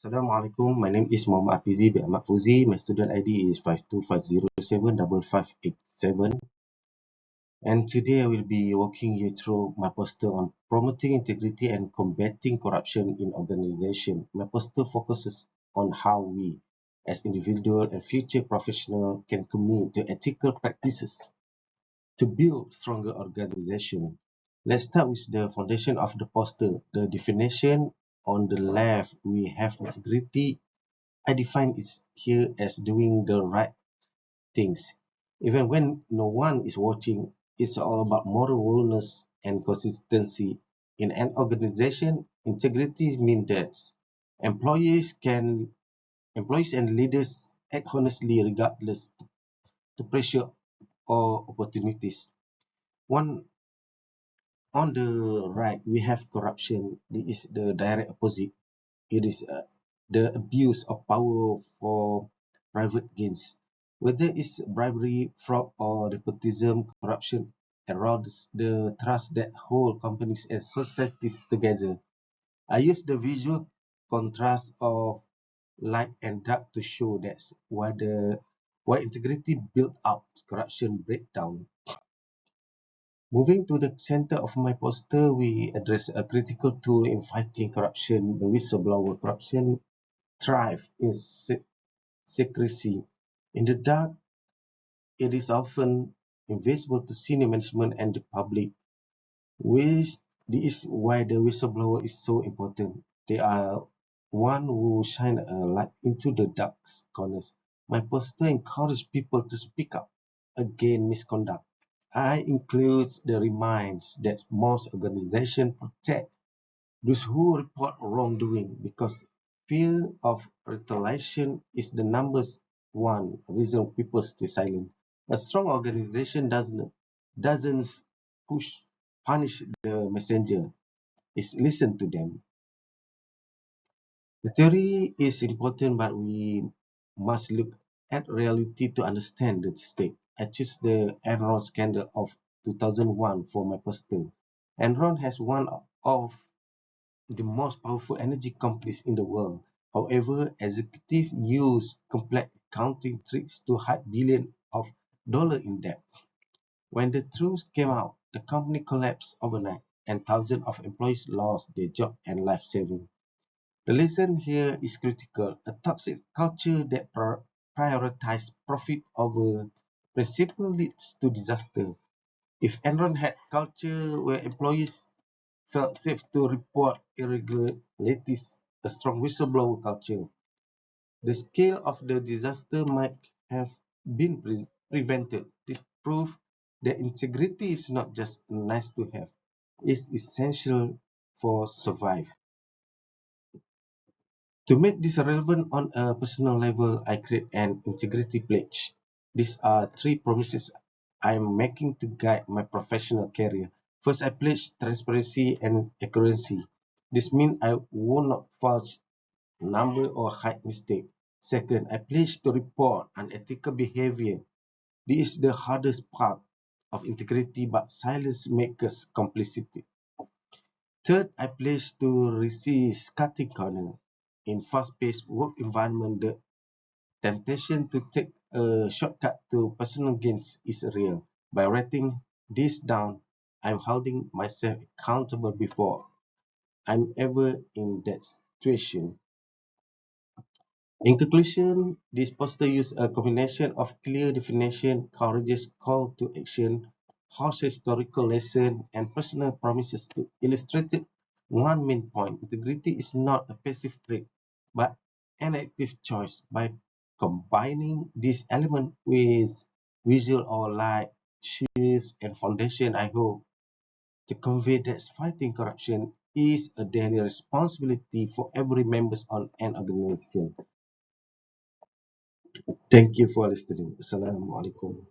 Assalamualaikum. My name is Muhammad Afizi bin Ahmad Fuzi. My student ID is 52507557. And today I will be walking you through my poster on promoting integrity and combating corruption in organization. My poster focuses on how we, as individual and future professional, can commit to ethical practices to build stronger organization. Let's start with the foundation of the poster. The definition on the left, we have integrity. I define it here as doing the right things. Even when no one is watching, it's all about moral wellness and consistency. In an organization, integrity means that employees can employees and leaders act honestly regardless to pressure or opportunities. One on the right, we have corruption. This is the direct opposite. It is the abuse of power for private gains. Whether it's bribery, fraud, or nepotism, corruption erodes the trust that hold companies and societies together. I use the visual contrast of light and dark to show that's why integrity built up, corruption breakdown. Moving to the center of my poster, we address a critical tool in fighting corruption, the whistleblower. Corruption thrive in secrecy. In the dark, it is often invisible to senior management and the public. Which this is why the whistleblower is so important. They are one who shine a light into the dark corners. My poster encourages people to speak up against misconduct. I includes the reminds that most organizations protect those who report wrongdoing because fear of retaliation is the number one reason people stay silent. A strong organization doesn't push punish the messenger. It's listen to them. The theory is important, but we must look at reality to understand the stake. I choose the Enron scandal of 2001 for my poster. Enron has one of the most powerful energy companies in the world. However, executives use complex accounting tricks to hide billions of dollars in debt. When the truth came out, the company collapsed overnight, and thousands of employees lost their job and life savings. The lesson here is critical. A toxic culture that prioritizes profit over principle leads to disaster. If Enron had culture where employees felt safe to report irregularities, a strong whistleblower culture, the scale of the disaster might have been prevented. This proves that integrity is not just nice to have, it's essential for survive. To make this relevant on a personal level, I create an integrity pledge. These are three promises I am making to guide my professional career. First, I pledge transparency and accuracy. This means I will not fudge number or hide mistake. Second, I pledge to report unethical behavior. This is the hardest part of integrity, but silence makes us complicity. Third, I pledge to resist cutting corner. In fast-paced work environment, the temptation to take a shortcut to personal gains is real. By writing this down, I'm holding myself accountable before I'm ever in that situation. In conclusion, this poster uses a combination of clear definition, courageous call to action, harsh historical lesson, and personal promises to illustrate one main point. Integrity is not a passive trait, but an active choice. By combining this element with visual or light, shoes, and foundation, I hope to convey that fighting corruption is a daily responsibility for every member on an organization. Thank you for listening. Assalamualaikum.